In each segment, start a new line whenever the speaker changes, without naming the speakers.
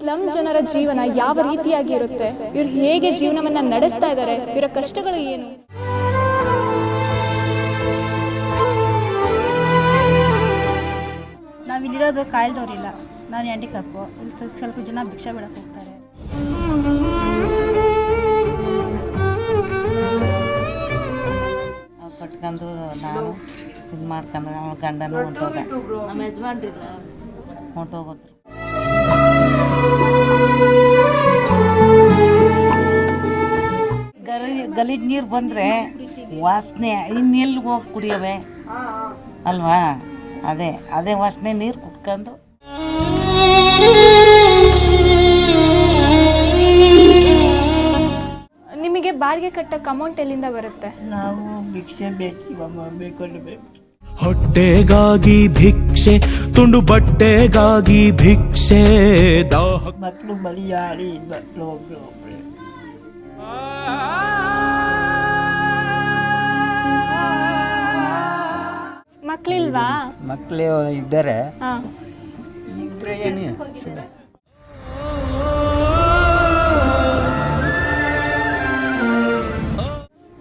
Slum ಜನರ ಜೀವನ ಯಾವ ರೀತಿಯಾಗಿ ಇರುತ್ತೆ, ಇವರು ಹೇಗೆ ಜೀವನವನ್ನ ನಡೆಸ್ತಾ ಇದ್ದಾರೆ, ಇವರ ಕಷ್ಟಗಳು ಏನು?
ನಾವಿಲ್ಲಿರೋದು ಕಾಯ್ದವ್ರಿಲ್ಲ, ನಾನು ಹ್ಯಾಂಡಿಕ್ಯಾಪು. ಇಲ್ಲಿ ಸ್ವಲ್ಪ ಜನ ಭಿಕ್ಷೆ ಬಿಡಕ್ಕೆ ಹೋಗ್ತಾರೆ.
ಕಟ್ಕೊಂಡು ನಾನು ಇದು ಮಾಡ್ಕೊಂಡು ಅವಳ ಗಂಡನ ಹೊಂಟೋದ, ನಮ್ಮ ಯಜಮಾನ್ರಿಲ್ಲ ಹೊಂಟೋಗೋದ್ರು. ಗಲೀಜು ನೀರು ಬಂದರೆ ವಾಸನೆ ಇನ್ನೆಲ್ಲಿ ಹೋಗಿ ಕುಡಿಯವೆ ಅಲ್ವಾ? ಅದೇ ವಾಸನೆ ನೀರು ಕುಟ್ಕೊಂಡು
ನಿಮಗೆ ಬಾಡಿಗೆ ಕಟ್ಟಕ್ಕೆ ಅಮೌಂಟ್ ಎಲ್ಲಿಂದ ಬರುತ್ತೆ?
ನಾವು ಭಿಕ್ಷೆ ಬೇಕಿವಮ್ಮ, ಬೇಕಬೇಕು.
ಹೊಟ್ಟೆಗಾಗಿ ಭಿಕ್ಷೆ, ತುಂಡು ಬಟ್ಟೆಗಾಗಿ ಭಿಕ್ಷೆ,
ಮಕ್ಕಳು ಬಲಿಯಾರಿ ಮಕ್ಕಳು ಒಬ್ರು ಒಬ್ರೆ.
ಮಕ್ಳಿಲ್ವಾ?
ಮಕ್ಕಳೇ ಇದ್ದಾರೆ,
ಹಾಂ.
ಇಬ್ಬರೇ ಏನು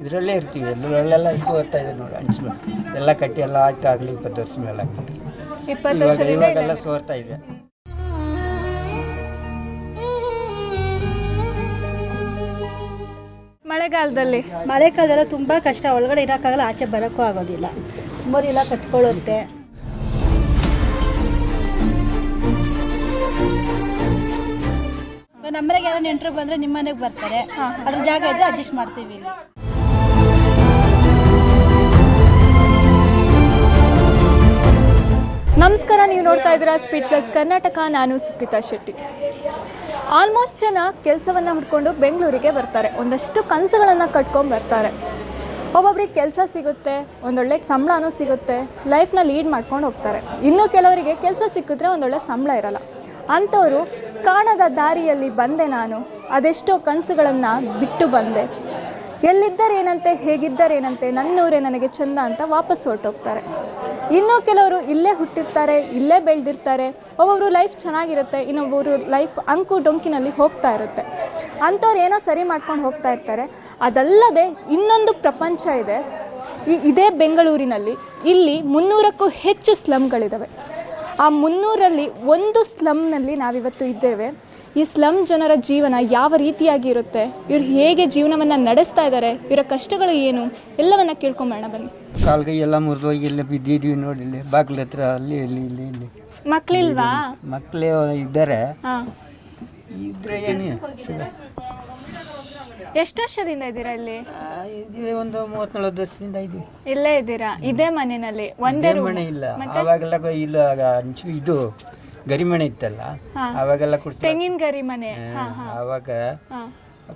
ಇದರಲ್ಲೇ ಇರ್ತೀವಿ. ಎಲ್ಲೆಲ್ಲ ಇಟ್ಟು ಬರ್ತಾ ಇದೆ ನೋಡಿ, ಹಂಚ್ಲು ಎಲ್ಲ ಕಟ್ಟಿ ಎಲ್ಲ ಆಯ್ತು ಆಗಲಿ 20 ವರ್ಷ ಮೇಲೆ ಆಗ್ತದೆ. ಇವಾಗೆಲ್ಲ ಸೋರ್ತಾ ಇದೆ.
ಮಳೆಗಾಲದಲ್ಲ ತುಂಬ ಕಷ್ಟ, ಒಳಗಡೆ ಇರೋಕ್ಕಾಗಲ್ಲ, ಆಚೆ ಬರೋಕ್ಕೂ ಆಗೋದಿಲ್ಲ. ಮರಿಲ್ಲ ಕಟ್ಕೊಳ್ಳುತ್ತೆ. ನಮ್ಮನೆಗೆ ಯಾರೋ ನೆಂಟರು ಬಂದರೆ ನಿಮ್ಮ ಮನೆಗೆ ಬರ್ತಾರೆ, ಅದ್ರ ಜಾಗ ಇದ್ರೆ ಅಡ್ಜಸ್ಟ್ ಮಾಡ್ತೀವಿ.
ನಮಸ್ಕಾರ, ನೀವು ನೋಡ್ತಾ ಇದ್ದೀರಾ ಸ್ಪೀಡ್ ಪ್ಲಸ್ ಕರ್ನಾಟಕ. ನಾನು ಸುಪ್ರೀತಾ ಶೆಟ್ಟಿ. ಆಲ್ಮೋಸ್ಟ್ ಜನ ಕೆಲಸವನ್ನು ಹುಡ್ಕೊಂಡು ಬೆಂಗಳೂರಿಗೆ ಬರ್ತಾರೆ, ಒಂದಷ್ಟು ಕನಸುಗಳನ್ನು ಕಟ್ಕೊಂಡು ಬರ್ತಾರೆ. ಒಬ್ಬೊಬ್ರಿಗೆ ಕೆಲಸ ಸಿಗುತ್ತೆ, ಒಂದೊಳ್ಳೆ ಸಂಬಳನೂ ಸಿಗುತ್ತೆ, ಲೈಫ್ನ ಲೀಡ್ ಮಾಡ್ಕೊಂಡು ಹೋಗ್ತಾರೆ. ಇನ್ನು ಕೆಲವರಿಗೆ ಕೆಲಸ ಸಿಕ್ಕಿದ್ರೆ ಒಂದೊಳ್ಳೆ ಸಂಬಳ ಇರಲ್ಲ. ಅಂಥವರು ಕಾಣದ ದಾರಿಯಲ್ಲಿ ಬಂದೆ ನಾನು, ಅದೆಷ್ಟೋ ಕನಸುಗಳನ್ನು ಬಿಟ್ಟು ಬಂದೆ, ಎಲ್ಲಿದ್ದರೇನಂತೆ ಹೇಗಿದ್ದರೇನಂತೆ, ನನ್ನೂರೇ ನನಗೆ ಚಂದ ಅಂತ ವಾಪಸ್ ಹೊರಟೋಗ್ತಾರೆ. ಇನ್ನೂ ಕೆಲವರು ಇಲ್ಲೇ ಹುಟ್ಟಿರ್ತಾರೆ, ಇಲ್ಲೇ ಬೆಳೆದಿರ್ತಾರೆ. ಒಬ್ಬೊಬ್ರು ಲೈಫ್ ಚೆನ್ನಾಗಿರುತ್ತೆ, ಇನ್ನೊಬ್ಬರು ಲೈಫ್ ಅಂಕು ಡೊಂಕಿನಲ್ಲಿ ಹೋಗ್ತಾ ಇರುತ್ತೆ. ಅಂಥವ್ರು ಏನೋ ಸರಿ ಮಾಡ್ಕೊಂಡು ಹೋಗ್ತಾ ಇರ್ತಾರೆ. ಅದಲ್ಲದೆ ಇನ್ನೊಂದು ಪ್ರಪಂಚ ಇದೆ ಇದೇ ಬೆಂಗಳೂರಿನಲ್ಲಿ. ಇಲ್ಲಿ 300ಕ್ಕೂ ಹೆಚ್ಚು ಸ್ಲಮ್ಗಳಿದ್ದಾವೆ. ಆ 300ರಲ್ಲಿ ಒಂದು ಸ್ಲಮ್ನಲ್ಲಿ ನಾವಿವತ್ತು ಇದ್ದೇವೆ. ಈ ಸ್ಲಮ್ ಜನರ ಜೀವನ ಯಾವ ರೀತಿಯಾಗಿ ಇರುತ್ತೆ, ಇವರು ಹೇಗೆ ಜೀವನವನ್ನು ನಡೆಸ್ತಾ ಇದ್ದಾರೆ, ಇವರ ಕಷ್ಟಗಳು ಏನು, ಎಲ್ಲವನ್ನ ಕೇಳ್ಕೊಂಬರೋಣ ಬನ್ನಿ.
ಕಾಲ್ಗೈ ಎಲ್ಲ ಮುರಿದೋಗಿ ಎಲ್ಲ ಬಿದ್ದಿದ್ದೀವಿ ನೋಡಿ, ಇಲ್ಲಿ ಬಾಗಿಲ ಹತ್ರ ಅಲ್ಲಿ ಇಲ್ಲಿ.
ಮಕ್ಕಳಿಲ್ವಾ?
ಮಕ್ಕಳೇ ಇದ್ದಾರೆ,
ಹಾಂ.
ಇಬ್ಬರೇ ಏನು
ಎಷ್ಟು ವರ್ಷದಿಂದ ಇದ್ದೀರಾ ಇಲ್ಲಿ?
ಇದೀವಿ ಒಂದು 30-40 ವರ್ಷದಿಂದ ಇದ್ದೀವಿ.
ಇಲ್ಲೇ ಇದ್ದೀರಾ? ಇದೇ ಮನೆಯಲ್ಲಿ? ಒಂದೇ
ಮನೆ ಇಲ್ಲ, ಅವಾಗೆಲ್ಲ ಇಲ್ಲ ಇದು ಗರಿಮನೆ ಇತ್ತಲ್ಲ, ಅವಾಗೆಲ್ಲ
ತೆಂಗಿನ ಗರಿ ಮನೆ.
ಅವಾಗ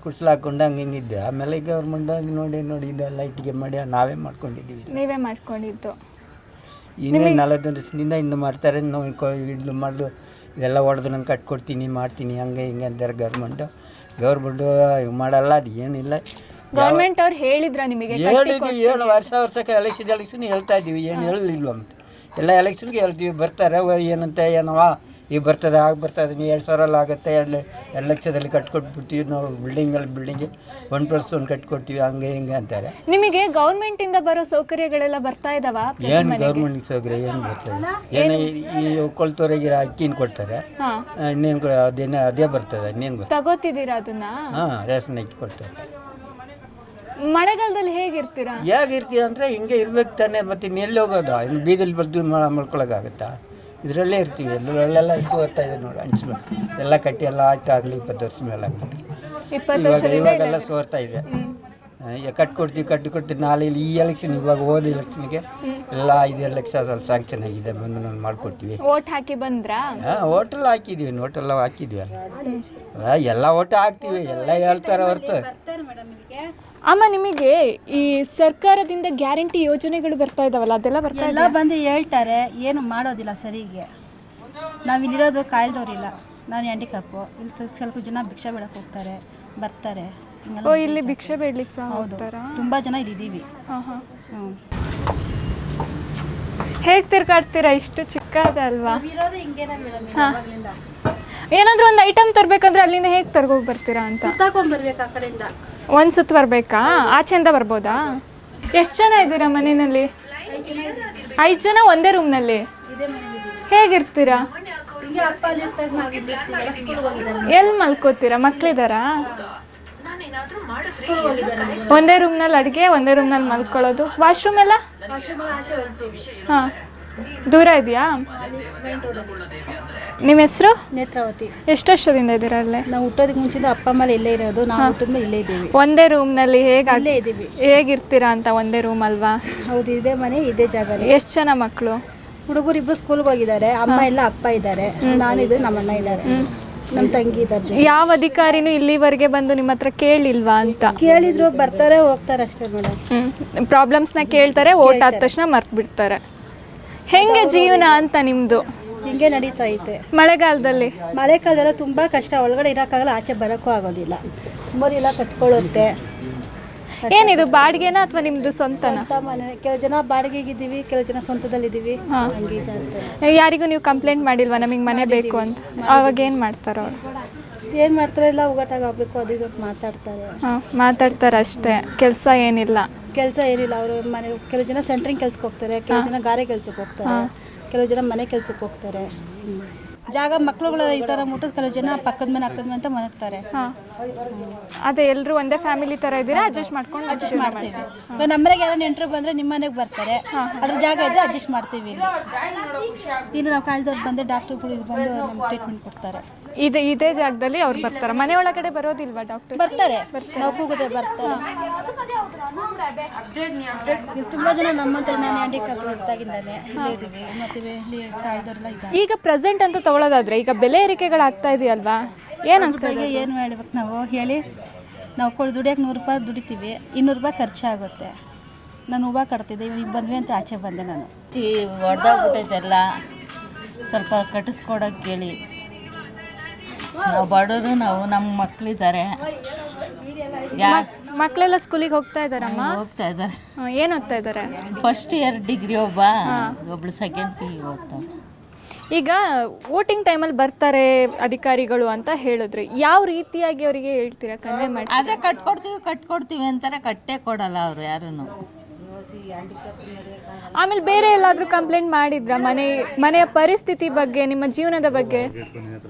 ಕುಡ್ಸ್ಲಾಕೊಂಡು ಹಂಗಿದ್ದೆ. ಆಮೇಲೆ ಗೌರ್ಮೆಂಟ್ ನೋಡಿ ಇದೆಲ್ಲ ಇಟ್ಟಿಗೆ ಮಾಡಿ ನಾವೇ ಮಾಡ್ಕೊಂಡಿದ್ದೀವಿ.
ನೀವೇ ಮಾಡ್ಕೊಂಡಿದ್ದು?
ಇನ್ನೇ 40 ವರ್ಷದಿಂದ ಇನ್ನು ಮಾಡ್ತಾರೆ. ನಾವು ಇಡ್ಲು ಮಾಡಲು ಇದೆಲ್ಲ ಹೊಡೆದು ನಾನು ಕಟ್ಕೊಡ್ತೀನಿ ಮಾಡ್ತೀನಿ ಹಂಗೆ ಹಿಂಗೆ ಅಂತಾರೆ ಗೌರ್ಮೆಂಟು ಮಾಡಲ್ಲ. ಅದು ಏನಿಲ್ಲ.
ಗೌರ್ಮೆಂಟ್ ಅವ್ರು ಹೇಳಿದ್ರ ನಿಮಗೆ?
ಹೇಳಿದ್ವಿ, ವರ್ಷಕ್ಕೆ ಎಲೆಕ್ಷನ್ ಹೇಳ್ತಾ ಇದ್ದೀವಿ, ಏನು ಹೇಳಿಲ್ವ? ಎಲ್ಲ ಎಲೆಕ್ಷನ್ಗೆ ಹೇಳ್ತೀವಿ, ಬರ್ತಾರೆ ಏನಂತ ಏನವ ಈಗ ಬರ್ತದೆ ಆಗ ಬರ್ತದೆ, 2,000 ಆಗುತ್ತೆ, 2 ಲಕ್ಷದಲ್ಲಿ ಕಟ್ಕೊಟ್ಬಿಡ್ತೀವಿ ನಾವು. ಬಿಲ್ಡಿಂಗ್ 1+1 ಕಟ್ಕೊಡ್ತೀವಿ ಹಂಗೆ ಹಿಂಗೆ ಅಂತಾರೆ.
ನಿಮಗೆ ಗೌರ್ಮೆಂಟ್ ಇಂದ ಬರೋ ಸೌಕರ್ಯಗಳೆಲ್ಲ ಬರ್ತಾ ಇದಾವ?
ಏನು ಗೌರ್ಮೆಂಟ್ ಸೌಕರ್ಯ ಏನು ಬರ್ತದೆ? ಏನು ಈ ಕೊಳ್ತೋರಿಗೆ ಅಕ್ಕಿನ ಕೊಡ್ತಾರೆ, ಇನ್ನೇನು ಅದೇ ಬರ್ತದೆ. ಇನ್ನೇನು
ತಗೋತಿದ್ದೀರಾ ಅದನ್ನ?
ಹಾಂ, ರೇಷನ್ ಅಕ್ಕಿ ಕೊಡ್ತಾರೆ.
ಮಳೆಗಾಲದಲ್ಲಿ ಹೇಗಿರ್ತೀರಾ?
ಹೇಗಿರ್ತೀವಿ ಅಂದರೆ ಹಿಂಗೆ ಇರ್ಬೇಕು ತಾನೆ, ಮತ್ತೆ ಇನ್ನೆಲ್ಲಿ ಹೋಗೋದು? ಇನ್ನು ಬೀದಲ್ಲಿ ಬರ್ದು ಮಾಡ್ಕೊಳಕ್ಕಾಗುತ್ತಾ? ಇದರಲ್ಲೇ ಇರ್ತೀವಿ. ಎಲ್ಲೆಲ್ಲ ಇಟ್ಟು ಬರ್ತಾ ಇದೆ ನೋಡಿ, ಹಂಚ್ಲು ಎಲ್ಲ ಕಟ್ಟಿ ಎಲ್ಲ ಆಯ್ತು ಆಗಲಿ 20 ವರ್ಷ ಮೇಲೆ ಆಗ್ತದೆ. ಇವಾಗೆಲ್ಲ ಸೋರ್ತಾ ಇದೆ. ಕಟ್ಕೊಡ್ತೀವಿ. ನಾಳೆ ಈ ಎಲೆಕ್ಷನ್, ಇವಾಗ ಹೋದ ಎಲೆಕ್ಷನ್ಗೆ ಎಲ್ಲ 5 ಲಕ್ಷ ಸ್ವಲ್ಪ ಸ್ಯಾಂಕ್ಷನ್ ಆಗಿದೆ, ಬಂದು ನಾವು ಮಾಡಿಕೊಡ್ತೀವಿ.
ಓಟ್ ಹಾಕಿ ಬಂದ್ರಾ?
ಹಾಂ, ಓಟೆಲ್ಲ ಹಾಕಿದ್ದೀವಿ, ನೋಟೆಲ್ಲ ಹಾಕಿದ್ವಿ. ಎಲ್ಲ ಓಟ್ ಹಾಕ್ತೀವಿ, ಎಲ್ಲ ಹೇಳ್ತಾರೆ ಹೊರತು.
ಅಮ್ಮ, ನಿಮಗೆ ಈ ಸರ್ಕಾರದಿಂದ ಗ್ಯಾರಂಟಿ ಯೋಜನೆಗಳು ಬರ್ತಾ ಇದಾವಲ್ಲ, ಅದೆಲ್ಲ ಬರ್ತಾ
ಎಲ್ಲ ಬಂದು ಹೇಳ್ತಾರೆ, ಏನು ಮಾಡೋದಿಲ್ಲ ಸರಿಗೆ. ನಾವಿಲ್ಲಿರೋದು ಕಾಯ್ದವ್ರಿಲ್ಲ, ನಾನು ಹ್ಯಾಂಡಿಕ್ಯಾಪು. ಇಲ್ಲಿ ಸ್ವಲ್ಪ ಜನ ಭಿಕ್ಷೆ ಬಿಡಕ್ಕೆ ಹೋಗ್ತಾರೆ, ಬರ್ತಾರೆ.
ಇಲ್ಲಿ ಭಿಕ್ಷೆ ಬೇಡ್ಲಿಕ್ಕೆ ಸಹ ಹೋಗ್ತಾರಾ?
ತುಂಬ ಜನ ಇಲ್ಲಿದ್ದೀವಿ.
ಹೇಗೆ ತಿರ್ಗಾಡ್ತೀರಾ? ಇಷ್ಟು ಚಿಕ್ಕದಲ್ವಾ? ಏನಾದರೂ ಒಂದು ಐಟಮ್ ತರಬೇಕಂದ್ರೆ ಅಲ್ಲಿಂದ ಹೇಗೆ ತರ್ಗೋಗಿ ಬರ್ತೀರಾ ಅಂತ?
ಸುತ್ತಾಕೊಂಡು ಬರ್ಬೇಕು ಆ ಕಡೆಯಿಂದ.
ಒಂದು ಸುತ್ತು ಬರಬೇಕಾ? ಆಚೆಯಿಂದ ಬರ್ಬೋದಾ? ಎಷ್ಟು ಜನ ಇದ್ದೀರಾ ಮನೆಯಲ್ಲಿ? 5 ಜನ ಒಂದೇ ರೂಮ್ನಲ್ಲಿ
ಇದೇ ಮನೆಯಲ್ಲಿ
ಹೇಗಿರ್ತೀರಾ?
ಹಿಂಗೆ ಅಪ್ಪ ಅಲ್ಲಿ ಇರ್ತಾರೆ, ನಾವು ಇಲ್ಲಿ ಇರ್ತೀವಿ. ಸ್ಕೂಲ್ಗೆ ಹೋಗಿದ್ದಾರೆ,
ಎಲ್ಲಿ ಮಲ್ಕೋತೀರಾ? ಮಕ್ಳಿದಾರಾ?
ಸ್ಕೂಲ್ಗೆ ಹೋಗಿದ್ದಾರೆ.
ಒಂದೇ ರೂಮ್ನಲ್ಲಿ ಅಡುಗೆ, ಒಂದೇ ರೂಮ್ನಲ್ಲಿ ಮಲ್ಕೊಳ್ಳೋದು. ವಾಶ್ರೂಮ್ ಎಲ್ಲ
ವಾಶ್ರೂಮ್ ಆಚೆ ಹೊಲ್ಸೀವಿ.
ಹಾಂ, ದೂರ ಇದೆಯಾ?
ಮೈನ್ ರೋಡಲ್ಲಿ.
ನಿಮ್ಮ ಹೆಸರು?
ನೇತ್ರಾವತಿ.
ಎಷ್ಟು ವರ್ಷದಿಂದ ಇದ್ದೀರಾ ಅಲ್ಲೇ?
ನಾವು ಹುಟ್ಟೋದಕ್ಕೆ ಮುಂಚಿಂದ ಅಪ್ಪ ಅಮ್ಮ ಇಲ್ಲೇ ಇರೋದು, ನಾವು ಹುಟ್ಟಿದ ಮೇಲೆ ಇಲ್ಲೇ ಇದ್ದೀವಿ.
ಒಂದೇ ರೂಮ್ನಲ್ಲಿ
ಇಲ್ಲೇ ಇದ್ದೀವಿ.
ಹೇಗಿರ್ತೀರಾ ಅಂತ? ಒಂದೇ ರೂಮ್ ಅಲ್ವಾ?
ಹೌದು, ಇದೇ ಮನೆ, ಇದೇ ಜಾಗ.
ಎಷ್ಟು ಜನ ಮಕ್ಕಳು?
ಹುಡುಗರು ಇಬ್ಬರು ಸ್ಕೂಲ್ಗೆ ಹೋಗಿದ್ದಾರೆ. ಅಮ್ಮ ಎಲ್ಲ ಅಪ್ಪ ಇದ್ದಾರೆ, ನಾನಿದ್ರೆ ನಮ್ಮಣ್ಣ ಇದ್ದಾರೆ, ನಮ್ಮ ತಂಗಿ ಇದ್ದಾರೆ.
ಯಾವ ಅಧಿಕಾರಿನೂ ಇಲ್ಲಿವರೆಗೆ ಬಂದು ನಿಮ್ಮ ಹತ್ರ ಕೇಳಿಲ್ವಾ ಅಂತ?
ಕೇಳಿದ್ರು, ಬರ್ತಾರೆ ಹೋಗ್ತಾರೆ ಅಷ್ಟೇ ಮೇಡಮ್.
ಪ್ರಾಬ್ಲಮ್ಸ್ನ ಕೇಳ್ತಾರೆ, ಓಟ್ ಆದ ತಕ್ಷಣ ಮರ್ತು ಬಿಡ್ತಾರೆ. ಹೆಂಗೆ ಜೀವನ ಅಂತ ನಿಮ್ಮದು?
ಹಿಂಗೆ ನಡೀತಾ ಐತೆ.
ಮಳೆಗಾಲದಲ್ಲಿ
ಮಳೆಗಾಲದಲ್ಲ ತುಂಬ ಕಷ್ಟ, ಒಳಗಡೆ ಇರೋಕ್ಕಾಗಲ್ಲ, ಆಚೆ ಬರೋಕ್ಕೂ ಆಗೋದಿಲ್ಲ. ಮರಿ ಎಲ್ಲ ಕಟ್ಕೊಳ್ಳುತ್ತೆ.
ಏನಿದು ಬಾಡಿಗೆನಾ ಅಥವಾ ನಿಮ್ಮದು ಸ್ವಂತನಾ?
ಸ್ವಂತ ಮನೆ. ಕೆಲವು ಜನ ಬಾಡಿಗೆಗಿದ್ದೀವಿ, ಕೆಲವು ಜನ ಸ್ವಂತದಲ್ಲಿದ್ದೀವಿ. ಹಂಗೆ ಜಾಸ್ತಿ.
ಯಾರಿಗೂ ನೀವು ಕಂಪ್ಲೇಂಟ್ ಮಾಡಿಲ್ವಾ ನಮಗೆ ಮನೆ ಬೇಕು ಅಂತ? ಅವಾಗ ಏನು ಮಾಡ್ತಾರೋ ಅವ್ರು?
ಏನು ಮಾಡ್ತಾರೆ, ಎಲ್ಲ ಒಗ್ಗಟ್ಟಾಗಿ ಆಗಬೇಕು, ಅದು ಇದು ಮಾತಾಡ್ತಾರೆ.
ಹಾಂ, ಮಾತಾಡ್ತಾರೆ ಅಷ್ಟೇ, ಕೆಲಸ ಏನಿಲ್ಲ.
ಕೆಲಸ ಏನಿಲ್ಲ. ಅವರು ಮನೆ, ಕೆಲವು ಜನ ಸೆಂಟ್ರಿಂಗ್ ಕೆಲ್ಸಕ್ಕೆ ಹೋಗ್ತಾರೆ, ಕೆಲವು ಜನ ಗಾರೆ ಕೆಲ್ಸಕ್ಕೆ ಹೋಗ್ತಾರೆ, ಕೆಲವು ಜನ ಮನೆ ಕೆಲ್ಸಕ್ಕೆ ಹೋಗ್ತಾರೆ. ಜಾಗ ಮಕ್ಳುಗಳು ಈ ಥರ ಮುಟ್ಟು ಕೆಲವು ಜನ ಪಕ್ಕದ ಮನೆ ಅಂತ ಮನಗ್ತಾರೆ.
ಹಾಂ, ಅದೇ ಎಲ್ಲರೂ ಒಂದೇ ಫ್ಯಾಮಿಲಿ ಥರ ಇದ್ದೀರಾ? ಅಡ್ಜಸ್ಟ್ ಮಾಡ್ಕೊಂಡು
ಅಡ್ಜಸ್ಟ್ ಮಾಡ್ತೀವಿ. ಇವಾಗ ನಮ್ಮನೆಗೆ ಯಾರೋ ನೆಂಟರು ಬಂದರೆ ನಿಮ್ಮ ಮನೆಗೆ ಬರ್ತಾರೆ, ಅದ್ರ ಜಾಗ ಇದ್ದರೆ ಅಡ್ಜಸ್ಟ್ ಮಾಡ್ತೀವಿ. ಇನ್ನು ನಾವು ಕಾಲದವ್ರು ಬಂದರೆ ಡಾಕ್ಟ್ರುಗಳು ಇದು ಬಂದು ನಮ್ಗೆ ಟ್ರೀಟ್ಮೆಂಟ್ ಕೊಡ್ತಾರೆ.
ಇದೇ ಜಾಗದಲ್ಲಿ ಅವ್ರು ಬರ್ತಾರೆ? ಮನೆ ಒಳಗಡೆ ಬರೋದಿಲ್ವಾ ಡಾಕ್ಟರ್?
ಬರ್ತಾರೆ, ನಾವು ಕೂಗಿದ್ರೆ ಬರ್ತಾರೆ. ಇಲ್ಲಿ ತುಂಬ ಜನ ನಮ್ಮಂತ, ನಾನು ಹ್ಯಾಂಡಿಕ್ಯಾಪ್ ಇದ್ದಾಗಿಂದಾನೆ ಇಲ್ಲೇ ಇದ್ದೀವಿ. ಮತ್ತು ಇಲ್ಲಿ ಕಾಲದವ್ರೆಲ್ಲ ಇದ್ದಾರೆ.
ಈಗ ಪ್ರೆಸೆಂಟ್ ಅಂತ ತಗೊಳ್ಳೋದಾದ್ರೆ ಈಗ ಬೆಲೆ ಏರಿಕೆಗಳಾಗ್ತಾ ಇದೆಯಲ್ವಾ, ಏನು ಅನ್ಸ್ತಾ ಇದೆ?
ಏನು ಹೇಳ್ಬೇಕು ನಾವು ಹೇಳಿ? ನಾವು ದುಡಿಯೋಕೆ 100 ರೂಪಾಯಿ ದುಡಿತೀವಿ, 200 ರೂಪಾಯಿ ಖರ್ಚಾಗುತ್ತೆ. ನಾನು ಹೂವು ಕಟ್ತಿದ್ದೆ, ಈಗ ಬಂದ್ವಿ ಅಂತ ಆಚೆ ಬಂದೆ. ನಾನು
ಹೊಡೆದೋಗ್ಬಿಟ್ಟೈತೆಲ್ಲ, ಸ್ವಲ್ಪ ಕಟ್ಟಿಸ್ಕೊಡೋಕೆ ಕೇಳಿ. ನಾವು ಬಡವರು, ನಾವು ನಮ್ಮ ಮಕ್ಕಳಿದ್ದಾರೆ.
ಮಕ್ಕಳೆಲ್ಲ ಸ್ಕೂಲಿಗೆ ಹೋಗ್ತಾ ಇದ್ದಾರಮ್ಮ?
ಹೋಗ್ತಾ ಇದ್ದಾರೆ.
ಏನು ಓದ್ತಾ ಇದ್ದಾರೆ?
ಫಸ್ಟ್ ಇಯರ್ ಡಿಗ್ರಿ, ಒಬ್ಳು ಸೆಕೆಂಡ್ ಪಿ ಯು ಹೋಗ್ತಾಳೆ.
ಈಗ ವೋಟಿಂಗ್ ಟೈಮಲ್ಲಿ ಬರ್ತಾರೆ ಅಧಿಕಾರಿಗಳು ಅಂತ ಹೇಳಿದ್ರಿ, ಯಾವ ರೀತಿಯಾಗಿ ಅವರಿಗೆ ಹೇಳ್ತೀರಾ, ಕನ್ವೆ ಮಾಡಿ?
ಅದೇ ಕಟ್ಕೊಡ್ತೀವಿ ಅಂತಾರೆ, ಕಟ್ಟೇ ಕೊಡಲ್ಲ ಅವರು ಯಾರೂ.
ಆಮೇಲೆ ಬೇರೆ ಎಲ್ಲಾದರೂ ಕಂಪ್ಲೇಂಟ್ ಮಾಡಿದ್ರಾ ಮನೆಯ ಪರಿಸ್ಥಿತಿ ಬಗ್ಗೆ, ನಿಮ್ಮ ಜೀವನದ ಬಗ್ಗೆ?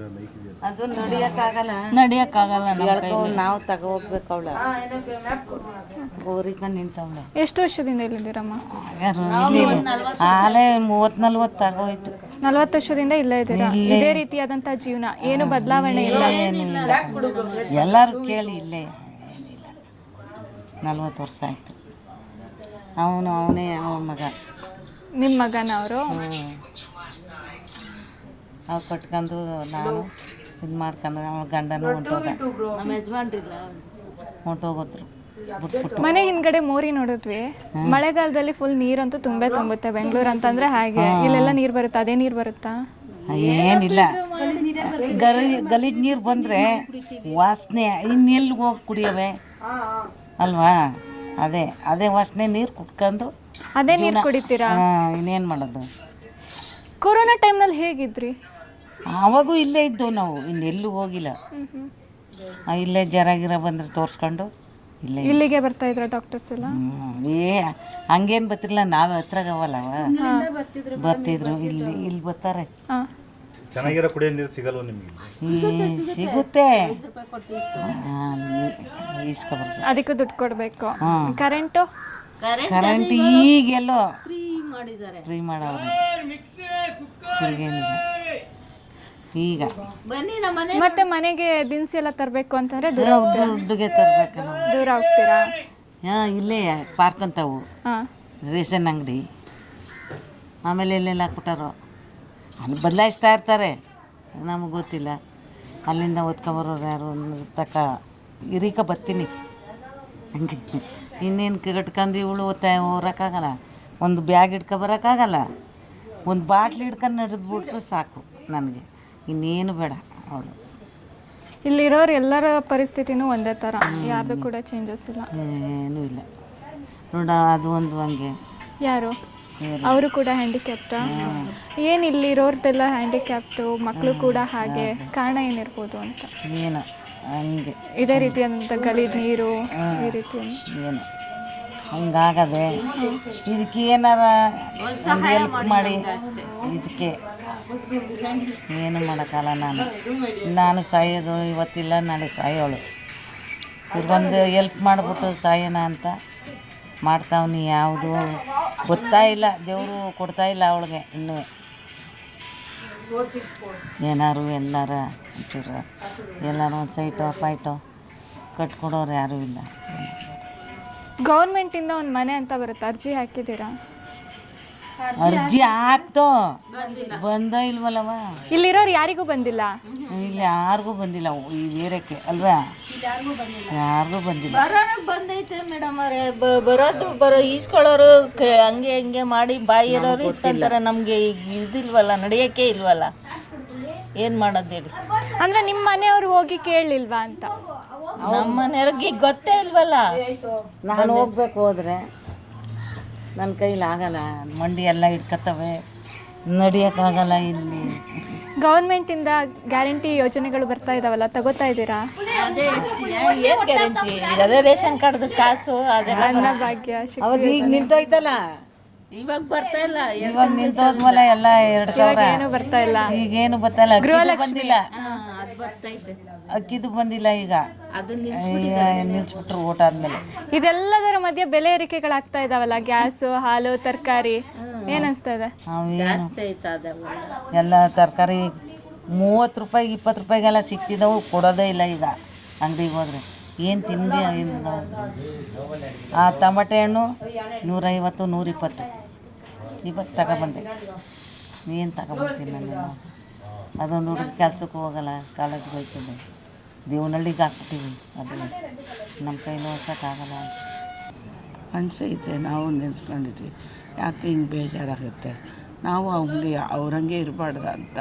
ಅದು ನಡಿಯೋಕ್ಕಾಗಲ್ಲ ನಾವು ತಗೋಗ್ಬೇಕು. ಅವಳ ಗೋರಿಕ ನಿಂತವಳ.
ಎಷ್ಟು ವರ್ಷದಿಂದ ಇಲ್ಲಿದ್ದೀರಮ್ಮ?
ಯಾರು ಆಲೇ 30-40 ತಗೋಯ್ತು.
40 ವರ್ಷದಿಂದ ಇಲ್ಲೇ ಇದ್ದೀರಾ? ಇದೇ ರೀತಿಯಾದಂಥ ಜೀವನ, ಏನು ಬದಲಾವಣೆ ಇಲ್ಲ?
ಎಲ್ಲರೂ ಕೇಳಿ ಇಲ್ಲೇ ಏನಿಲ್ಲ. 40 ವರ್ಷ ಆಯಿತು. ಅವನೇ ಅವನ ಮಗ.
ನಿಮ್ಮ ಮಗನ ಅವರು?
ಅವ್ರು ಕಟ್ಕೊಂಡು ನಾನು ಇದು ಮಾಡ್ಕೊಂಡ್ರೆ ಅವಳ ಗಂಡನೂ ಹೊಂಟೋದ. ನಮ್ಮ ಯಜಮಾನ್ರಿಲ್ಲ, ಹೊಂಟೋಗೋದ್ರು ಬಿಟ್ಬಿಟ್ಟು.
ಮನೆ ಹಿಂದ್ಗಡೆ ಮೋರಿ ನೋಡಿದ್ವಿ, ಮಳೆಗಾಲದಲ್ಲಿ ಫುಲ್ ನೀರಂತೂ ತುಂಬುತ್ತೆ. ಬೆಂಗಳೂರು ಅಂತಂದ್ರೆ ಹಾಗೆ, ಇಲ್ಲೆಲ್ಲ ನೀರು ಬರುತ್ತೆ, ಅದೇ ನೀರು ಬರುತ್ತಾ?
ಏನಿಲ್ಲ, ಗಲೀಜ್ ನೀರು ಬಂದರೆ ವಾಸನೆ, ಇನ್ನೆಲ್ಲಿ ಹೋಗಿ ಕುಡಿಯವೆ ಅಲ್ವಾ? ಅದೇ ವಾಸನೆ ನೀರು ಕುಟ್ಕೊಂಡು
ಅದೇ ನೀರು ಕುಡಿತೀರಾ?
ಇನ್ನೇನು ಮಾಡೋದು?
ಕೊರೋನಾ ಟೈಮ್ನಲ್ಲಿ ಹೇಗಿದ್ರಿ?
ಆವಾಗೂ ಇಲ್ಲೇ ಇದ್ದವು ನಾವು, ಇನ್ನೆಲ್ಲೂ ಹೋಗಿಲ್ಲ. ಇಲ್ಲೇ ಜ್ವರ ಬಂದರೆ ತೋರಿಸ್ಕೊಂಡು
ಇಲ್ಲಿಗೆ ಬರ್ತಾ ಇದ್ರ ಡಾಕ್ಟರ್ಸ್ ಎಲ್ಲ?
ಹಂಗೇನು ಬರ್ತಿರ್ಲಿಲ್ಲ, ನಾವು ಹತ್ರಗವಲ್ಲ ಬರ್ತಿದ್ರು. ಇಲ್ಲಿ ಬರ್ತಾರೆ.
ಚೆನ್ನಾಗಿರೋ ಕುಡಿಯೋ ನೀರು ಸಿಗಲ್ವ ನಿಮಗೆ?
ಸಿಗುತ್ತೆ, ಇಸ್ಕೊಬರ್ತೀವಿ.
ಅದಕ್ಕೂ ದುಡ್ಡು ಕೊಡಬೇಕು. ಕರೆಂಟು
ಈಗೆಲ್ಲೋ ಫ್ರೀ ಮಾಡವ್ರೆ, ಏನಿಲ್ಲ ಈಗ.
ಮತ್ತೆ ಮನೆಗೆ ದಿನಸಿ ಎಲ್ಲ ತರಬೇಕು ಅಂತಂದ್ರೆ
ದುಡ್ಡಿಗೆ ತರಬೇಕು ನಾವು.
ದೂರ ಹೋಗ್ತೀರಾ?
ಇಲ್ಲೇ ಪಾರ್ಕ್ ಅಂತವು,
ಹಾಂ,
ರೇಷನ್ ಅಂಗಡಿ, ಆಮೇಲೆ ಎಲ್ಲೆಲ್ಲ ಹಾಕ್ಬಿಟ್ಟಾರೋ ಅಲ್ಲಿ ಬದಲಾಯಿಸ್ತಾ ಇರ್ತಾರೆ, ನಮಗೆ ಗೊತ್ತಿಲ್ಲ. ಅಲ್ಲಿಂದ ಓದ್ಕೊಂಬರೋರು ಯಾರು ತಕ್ಕ ಇರೀಕ ಬರ್ತೀನಿ ಹಂಗೆ. ಇನ್ನೇನು ಕಟ್ಕೊಂಡು ಇವಳು ಹೋರಕ್ಕಾಗಲ್ಲ, ಒಂದು ಬ್ಯಾಗ್ ಹಿಡ್ಕೊಬರೋಕ್ಕಾಗಲ್ಲ, ಒಂದು ಬಾಟ್ಲಿ ಹಿಡ್ಕೊಂಡು ನಡೆದ್ಬಿಟ್ರೆ ಸಾಕು ನನಗೆ, ಇನ್ನೇನು ಬೇಡ. ಅವಳು
ಇಲ್ಲಿರೋರು ಎಲ್ಲರ ಪರಿಸ್ಥಿತಿನೂ ಒಂದೇ ಥರ, ಯಾರ್ದು ಕೂಡ ಚೇಂಜಸ್ ಇಲ್ಲ,
ಏನೂ ಇಲ್ಲ ನೋಡ. ಅದು ಒಂದು ಹಂಗೆ.
ಯಾರು? ಅವರು ಕೂಡ ಹ್ಯಾಂಡಿಕ್ಯಾಪ್ಟಾ? ಏನು ಇಲ್ಲಿರೋರ್ದೆಲ್ಲ ಹ್ಯಾಂಡಿಕ್ಯಾಪ್ಟು, ಮಕ್ಕಳು ಕೂಡ ಹಾಗೆ, ಕಾರಣ ಏನಿರ್ಬೋದು ಅಂತ?
ಏನು ಹಂಗೆ
ಇದೇ ರೀತಿಯಾದಂಥ ಗಲೀಜು ನೀರು ಈ ರೀತಿ
ಏನು ಹಂಗಾಗದೆ ಇದಕ್ಕೆ ಏನಾರ ಒಂದು ಹೆಲ್ಪ್ ಮಾಡಿ. ಇದಕ್ಕೆ ಏನು ಮಾಡೋಕ್ಕಲ್ಲ. ನಾನು ಸಾಯೋದು ಇವತ್ತಿಲ್ಲ ನಾಳೆ ಸಾಯೋಳು. ಇದೊಂದು ಹೆಲ್ಪ್ ಮಾಡಿಬಿಟ್ಟು ಸಾಯೋಣ ಅಂತ ಮಾಡ್ತಾವ್ನಿ. ಯಾವುದು ಗೊತ್ತಾ ಇಲ್ಲ, ದೇವರು ಕೊಡ್ತಾ ಇಲ್ಲ ಅವಳಿಗೆ ಇನ್ನೂ. ಏನಾರು ಎಲ್ಲಾರ ಒಂಚೂರು ಎಲ್ಲಾರು ಒಂದು ಸೈಟೋ ಫೈಟೋ ಕಟ್ಕೊಡೋರು ಯಾರೂ ಇಲ್ಲ.
ಗೌರ್ಮೆಂಟಿಂದ ಒಂದು ಮನೆ ಅಂತ ಬರುತ್ತೆ, ಅರ್ಜಿ ಹಾಕಿದ್ದೀರಾ?
ಅರ್ಜಿ ಹಾಕ್ತೋ ಬಂದ ಇಲ್ವಲ್ಲವ?
ಇಲ್ಲಿರೋರು ಯಾರಿಗೂ ಬಂದಿಲ್ಲ?
ಇಲ್ಲಿ ಯಾರಿಗೂ ಬಂದಿಲ್ಲ. ಈ ಏರಿಯಾಕ್ಕೆ ಅಲ್ವಾ ಯಾರಿಗೂ ಬಂದಿಲ್ಲ.
ಬಂದೈತೆ ಮೇಡಮ್ ಅವರೇ. ಬರೋ ಈಸ್ಕೊಳ್ಳೋರು ಹಂಗೆ ಹಿಂಗೆ ಮಾಡಿ ಬಾಯಿ ಇರೋರು ಇಸ್ಕೊಂತಾರೆ. ನಮಗೆ ಈಗ ಇದಿಲ್ವಲ್ಲ, ನಡೆಯೋಕ್ಕೆ ಇಲ್ವಲ್ಲ, ಏನು ಮಾಡೋದು ಹೇಳಿ?
ಅಂದರೆ ನಿಮ್ಮ ಮನೆಯವರು ಹೋಗಿ ಕೇಳಲಿಲ್ವಾ ಅಂತ?
ನಮ್ಮ ಮನೆಯವ್ರಿಗೆ ಗೊತ್ತೇ ಇಲ್ವಲ್ಲ.
ನಾನು ಹೋಗ್ಬೇಕು ಹೋದರೆ ನನ್ನ ಕೈಲಿ ಆಗಲ್ಲ. ಮಂಡಿ ಎಲ್ಲ ಇಟ್ಕೊತವೆ, ನಡಿಯೋಕ್ಕಾಗಲ್ಲ ಇಲ್ಲಿ.
ಗೌರ್ಮೆಂಟಿಂದ ಗ್ಯಾರಂಟಿ ಯೋಜನೆಗಳು ಬರ್ತಾ ಇದಾವಲ್ಲ, ತಗೋತಾ ಇದ್ದೀರಾ?
ಅದೇ ಏನು ಗ್ಯಾರಂಟಿ? ಅದೇ ರೇಷನ್ ಕಾರ್ಡ್ದು ಕಾಸು ಅದೆಲ್ಲ
ಅನ್ನಭಾಗ್ಯ,
ಅವ್ರು ಈಗ ನಿಂತೋಯ್ತಲ್ಲ,
ಇವಾಗ ಬರ್ತಾ ಇಲ್ಲ.
ಇವಾಗ ನಿಂತೋದ್ಮೇಲೆ ಎಲ್ಲ 2000
ಏನು ಬರ್ತಾ ಇಲ್ಲ.
ಈಗೇನು ಬತ್ತಲ್ಲ, ಬಂದಿಲ್ಲ,
ಅದು ಬರ್ತೈತೆ.
ಅಕ್ಕಿದು ಬಂದಿಲ್ಲ. ಈಗ
ಅದನ್ನ
ನಿಲ್ಸ್ಬಿಟ್ರು ಓಟ್ ಆದ್ಮೇಲೆ.
ಇದೆಲ್ಲದರ ಮಧ್ಯೆ ಬೆಲೆ ಏರಿಕೆಗಳಾಗ್ತಾ ಇದಾವಲ್ಲ, ಗ್ಯಾಸು, ಹಾಲು, ತರಕಾರಿ, ಏನಿಸ್ತಾ ಇದೆ?
ಜಾಸ್ತಿ ಆಯ್ತಾ ಅದೆಲ್ಲ?
ಎಲ್ಲ ತರಕಾರಿ 30 ರೂಪಾಯಿಗೆ 20 ರೂಪಾಯಿಗೆಲ್ಲ ಸಿಕ್ತಿದ್ದವು, ಕೊಡೋದೇ ಇಲ್ಲ ಈಗ ಅಂಗಡಿಗೆ ಹೋದರೆ. ಏನು ತಿಂಡಿ ಆ ಟಮಾಟೆ ಹಣ್ಣು 150 120 ಇವತ್ತು ತಗೊಬಂದೆ. ಏನು ತಗೊಬರ್ತೀನಿ ನಾನು? ಅದೊಂದು ಹುಡುಗ ಕೆಲ್ಸಕ್ಕೆ ಹೋಗಲ್ಲ, ಕಾಲೇಜ್ಗೆ ಹೋಗ್ತದೆ. ದೇವನಹಳ್ಳಿಗೆ ಹಾಕ್ಬಿಟ್ಟಿವಿ. ಅದು ನಮ್ಮ ಕೈಲಿ ಓಡ್ಸೋಕ್ಕಾಗಲ್ಲ ಅನಿಸೈತೆ. ನಾವು ನೆನೆಸ್ಕೊಂಡಿದ್ವಿ, ಯಾಕೆ ಹಿಂಗೆ ಬೇಜಾರಾಗುತ್ತೆ, ನಾವು ಹಂಗೆ ಅವ್ರಂಗೆ ಇರಬಾರ್ದ ಅಂತ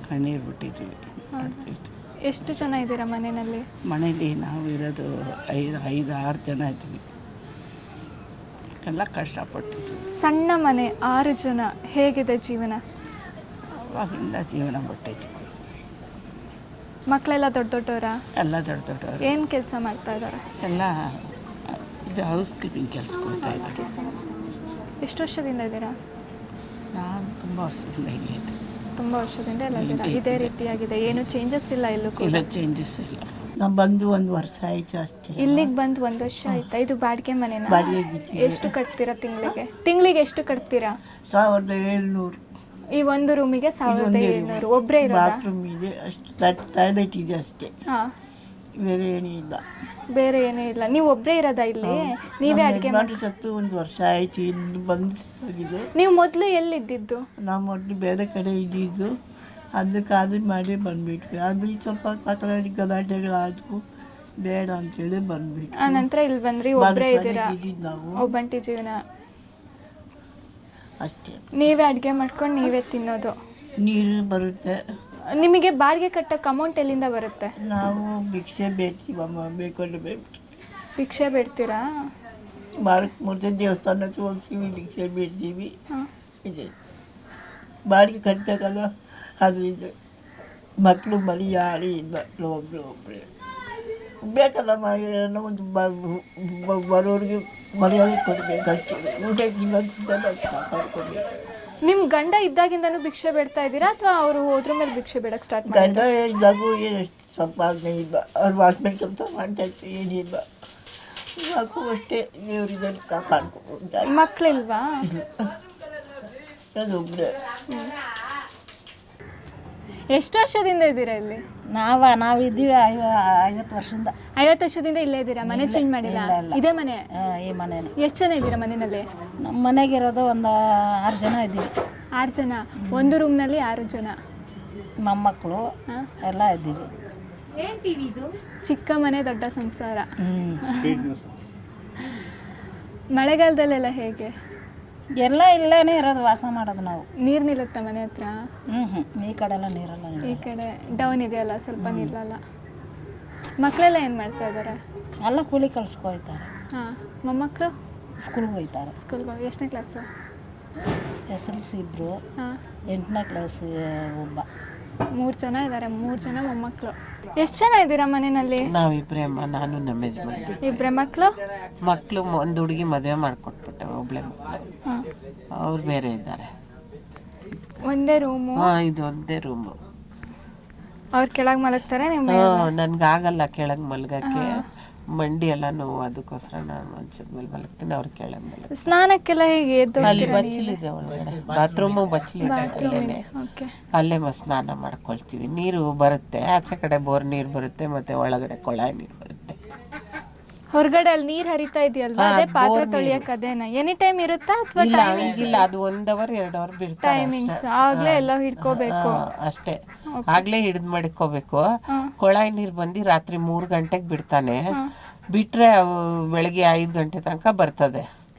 ಕಣ್ಣೀರು ಬಿಟ್ಟಿದ್ವಿ. ಅನಿಸೈತೆ.
ಎಷ್ಟು ಜನ ಇದ್ದೀರಾ ಮನೆಯಲ್ಲಿ?
ಮನೇಲಿ ನಾವು ಇರೋದು 5-6 ಜನ ಇದ್ವಿ. ಎಲ್ಲ ಕಷ್ಟಪಟ್ಟಿದ್ವಿ.
ಸಣ್ಣ ಮನೆ, 6 ಜನ, ಹೇಗಿದೆ ಜೀವನ?
ಅವಾಗಿಂದ ಜೀವನ ಬಿಟ್ಟಿದ್ವಿ.
ಮಕ್ಕಳೆಲ್ಲ ದೊಡ್ಡವರಾ?
ಎಲ್ಲ ದೊಡ್ಡವರು.
ಏನು ಕೆಲಸ ಮಾಡ್ತಾ ಇದ್ದಾರೆ?
ಎಲ್ಲ ಇದು ಹೌಸ್ ಕೀಪಿಂಗ್ ಕೆಲಸ ಕೊಡ್ತಾ ಇದ್ವಿ.
ಎಷ್ಟು ವರ್ಷದಿಂದ ಇದ್ದೀರಾ?
ನಾನು ತುಂಬ ವರ್ಷದಿಂದ ಇಲ್ಲೇ ಇದ್ದೆ.
ತುಂಬ ವರ್ಷದಿಂದ ಎಲ್ಲ ಇದ್ದೀರಾ? ಇದೇ ರೀತಿಯಾಗಿದೆ, ಏನು ಚೇಂಜಸ್ ಇಲ್ಲ ಎಲ್ಲೂ ಕೂಡ?
ಇಲ್ಲ, ಚೇಂಜಸ್ ಇಲ್ಲ.
ನಾವು ಬಂದು 1 ವರ್ಷ ಆಯಿತು ಅಷ್ಟೇ.
ಇಲ್ಲಿಗೆ ಬಂದು 1 ವರ್ಷ ಆಯ್ತಾ? ಇದು ಬಾಡಿಗೆ ಮನೆನಾ?
ಬಾಡಿಗೆ
ಎಷ್ಟು ಕಟ್ತೀರಾ ತಿಂಗಳಿಗೆ ಎಷ್ಟು ಕಟ್ತೀರಾ?
1700.
ಈ ಒಂದು ರೂಮಿಗೆ 1700. ಒಬ್ಬರೇ ಇರೋದಾ?
ಬಾತ್ರೂಮ್ ಇದೆ ಅಷ್ಟು, ಟಾಯ್ಲೆಟ್ ಇದೆ ಅಷ್ಟೇ,
ಹಾಂ,
ಬೇರೆ ಏನೂ ಇಲ್ಲ.
ಬೇರೆ ಏನೂ ಇಲ್ಲ. ನೀವು ಒಬ್ಬರೇ ಇರೋದಾ ಇಲ್ಲಿ? ನೀವೇ ಅಡುಗೆ ಮಾಡಿ?
ಸತ್ತು 1 ವರ್ಷ ಆಯಿತು, ಇನ್ನು ಬಂದು ಹೋಗಿದ್ದು.
ನೀವು ಮೊದಲು ಎಲ್ಲಿದ್ದಿದ್ದು?
ನಾವು ಮೊದಲು ಬೇರೆ ಕಡೆ ಇದ್ದಿದ್ದು, ಅದು ಖಾಲಿ ಮಾಡಿ ಬಂದುಬಿಟ್ವಿ. ಅದು ಸ್ವಲ್ಪ ತಕರಾರು ಗಲಾಟೆಗಳಾದವು, ಬೇಡ ಅಂತೇಳಿ ಬಂದುಬಿಟ್ವಿ.
ಆ ನಂತರ ಇಲ್ಲಿ ಬಂದ್ರಿ, ಒಬ್ಬರೇ ಇದ್ದೀರಾ?
ನಾವು
ಒಬ್ಬಂಟಿ ಜೀವನ
ಅಷ್ಟೇ.
ನೀವೇ ಅಡುಗೆ ಮಾಡ್ಕೊಂಡು ನೀವೇ ತಿನ್ನೋದು?
ನೀರು ಬರುತ್ತೆ.
ನಿಮಗೆ ಬಾಡಿಗೆ ಕಟ್ಟಕ್ಕೆ ಅಮೌಂಟ್ ಎಲ್ಲಿಂದ ಬರುತ್ತೆ?
ನಾವು ಭಿಕ್ಷೆ ಬೇಡ್ತೀವಮ್ಮ, ಬೇಕೊಂಡು ಬೇಕು.
ಭಿಕ್ಷೆ ಬೇಡ್ತೀರಾ?
ವಾರಕ್ಕೆ 3 ದೇವಸ್ಥಾನಕ್ಕೆ ಹೋಗ್ತೀವಿ, ಭಿಕ್ಷೆ ಬೇಡ್ತೀವಿ. ಇದೆ ಬಾಡಿಗೆ ಕಟ್ಟಬೇಕಲ್ಲ, ಅದರಿಂದ ಮಕ್ಕಳು ಮರಿ ಯಾರೂ ಇಲ್ಲ, ಒಬ್ಬರೇ ಬೇಕಲ್ಲಮ್ಮ. ಏನೋ ಒಂದು ಬರೋರಿಗೆ ಮರ್ಯಾದೆ ಕೊಡಬೇಕು ಅಷ್ಟೇ. ಊಟ ತಿನ್ನೋದೆಲ್ಲ ಕಾಪಾಡ್ಕೊಬೇಕು.
ನಿಮ್ಮ ಗಂಡ ಇದ್ದಾಗಿಂದನೂ ಭಿಕ್ಷೆ ಬೇಡ್ತಾ ಇದ್ದೀರಾ ಅಥವಾ ಅವರು ಹೋದ್ರ ಮೇಲೆ ಭಿಕ್ಷೆ ಬೇಡಕ್ಕೆ ಸ್ಟಾರ್ಟ್ ಮಾಡಿ?
ಗಂಡ ಇದ್ದಾಗೂ ಏನಷ್ಟು ಸಂಪಾದನೆ ಇಲ್ಲ, ಅವ್ರು ವಾಚ್ಮೆಂಟ್ ಕೆಲಸ ಮಾಡ್ತಾಯಿತ್ತು, ಏನಿಲ್ಲ. ಇವಾಗೂ ಅಷ್ಟೇ, ದೇವರಿದ್ದನ್ನು ಕಾಪಾಡ್ಕೊಂಡು.
ಮಕ್ಕಳಿಲ್ವಾ?
ಅದೊಬ್ಬರೇ.
ಎಷ್ಟು ವರ್ಷದಿಂದ ಇದ್ದೀರಾ ಇಲ್ಲಿ?
ನಾವಿದ್ದೀವಿ 50 ವರ್ಷದಿಂದ.
50 ವರ್ಷದಿಂದ ಇಲ್ಲೇ ಇದ್ದೀರಾ? ಮನೆ ಚೇಂಜ್ ಮಾಡಿಲ್ಲ? ಇದೇ ಮನೆ?
ಈ ಮನೇಲಿ
ಎಷ್ಟು ಜನ ಇದ್ದೀರಾ ಮನೆಯಲ್ಲಿ?
ನಮ್ಮ ಮನೆಗಿರೋದು ಒಂದು 6 ಜನ ಇದ್ದೀವಿ.
6 ಜನ, ಒಂದು ರೂಮ್ನಲ್ಲಿ 6 ಜನ
ಮೊಮ್ಮಕ್ಕಳು ಎಲ್ಲ ಇದ್ದೀವಿ.
ಚಿಕ್ಕ ಮನೆ ದೊಡ್ಡ ಸಂಸಾರ. ಮಳೆಗಾಲದಲ್ಲೆಲ್ಲ ಹೇಗೆ?
ಎಲ್ಲ ಇಲ್ಲೇನೆ ಇರೋದು, ವಾಸ ಮಾಡೋದು ನಾವು.
ನೀರು ನಿಲ್ಲುತ್ತಾ ಮನೆ ಹತ್ರ?
ಈ ಕಡೆ ಎಲ್ಲ ನೀರಲ್ಲ.
ಈ ಕಡೆ ಡೌನ್ ಇದೆಯಲ್ಲ, ಸ್ವಲ್ಪ ನಿಲ್ಲಲ್ಲ. ಮಕ್ಕಳೆಲ್ಲ ಏನು ಮಾಡ್ತಾ ಇದ್ದಾರೆ?
ಎಲ್ಲ ಕೂಲಿ ಕಳ್ಸ್ಕೊಯ್ತಾರೆ.
ಹಾಂ, ಮೊಮ್ಮಕ್ಕಳು
ಸ್ಕೂಲ್ಗೆ ಹೋಗ್ತಾರೆ.
ಸ್ಕೂಲ್ಗೆ ಹೋಗಿ ಎಷ್ಟನೇ ಕ್ಲಾಸು?
SLC ಇಬ್ಬರು,
ಹಾಂ
8ನೇ ಕ್ಲಾಸ್ ಒಬ್ಬ.
3 ಜನ ಇದ್ದಾರೆ, 3 ಜನ ಮೊಮ್ಮಕ್ಕಳು. ಎಷ್ಟು ಜನ ಇದ್ದೀರಾ ಮನೆಯಲ್ಲಿ?
ನಾವಿಬ್ಬರೇ ಅಮ್ಮ, ನಾನು ನಮ್ಮ ಯಜಮಾನ್ರು.
ಇಬ್ಬರೇ ಮಕ್ಕಳು?
ಮಕ್ಕಳು ಒಂದು ಹುಡುಗಿ ಮದುವೆ ಮಾಡಿಕೊಟ್ಬಿಟ್ಟೆ, ಒಬ್ಬಳೆ ಮಕ್ಕಳು.
ಹಾಂ,
ಅವ್ರು ಬೇರೆ ಇದ್ದಾರೆ.
ಒಂದೇ ರೂಮು?
ಹಾಂ, ಇದು ಒಂದೇ ರೂಮು.
ಅವ್ರು ಕೆಳಗೆ ಮಲಗ್ತಾರೆ, ನಿಮ್ಮ
ನನಗಾಗಲ್ಲ ಕೆಳಗೆ ಮಲಗಕ್ಕೆ, ಮಂಡಿ ಎಲ್ಲ ನೋವು, ಅದಕ್ಕೋಸ್ಕರ ನಾನು ಮಂಚದ ಮೇಲೆ ಮಲಗ್ತೀನಿ, ಅವ್ರು ಕೆಳಗೆ ಮಲಗ್ತಾರೆ.
ಸ್ನಾನಕ್ಕೆಲ್ಲ ಹೇಗೆ ಎದ್ದು
ಅಲ್ಲಿ ಬಚ್ಚಲಿದೆ ಒಳಗಡೆ, ಬಾತ್ರೂಮು ಬಚ್ಚಲಿದೆ, ಅಲ್ಲೇನೆ
ಓಕೆ.
ಅಲ್ಲೇ ಸ್ನಾನ ಮಾಡ್ಕೊಳ್ತೀವಿ. ನೀರು ಬರುತ್ತೆ, ಆಚೆ ಕಡೆ ಬೋರ್ ನೀರು ಬರುತ್ತೆ, ಮತ್ತೆ ಒಳಗಡೆ ಕೊಳಾಯಿ ನೀರು ಬರುತ್ತೆ.
ಹೊರಗಡೆ ಅಲ್ಲಿ ನೀರು ಹರಿತಾ ಇದೆಯಲ್ವಾ, ಅದೇ ಪಾತ್ರೆ ತೊಳಿಯಕ್ಕೆ ಅದೇನಾ? ಎನಿ ಟೈಮ್ ಇರುತ್ತಾ ಅಥವಾ
ಇಲ್ಲ ಹಂಗಿಲ್ಲ, ಅದು 1 ಅವರ್ 2 ಅವರ್ ಬಿಡ್ತಾರೆ
ಟೈಮಿಂಗ್ಸ್? ಆಗ್ಲೇ ಎಲ್ಲ ಹಿಡ್ಕೋಬೇಕು
ಅಷ್ಟೇ, ಆಗ್ಲೇ ಹಿಡಿದು ಮಡ್ಕೋಬೇಕು. ಕೊಳಾಯಿ ನೀರು ಬಂದು ರಾತ್ರಿ 3 ಗಂಟೆಗೆ ಬಿಡ್ತಾನೆ, ಬಿಟ್ರೆ ಅವು ಬೆಳಗ್ಗೆ 5 ಗಂಟೆ ತನಕ ಬರ್ತದೆ.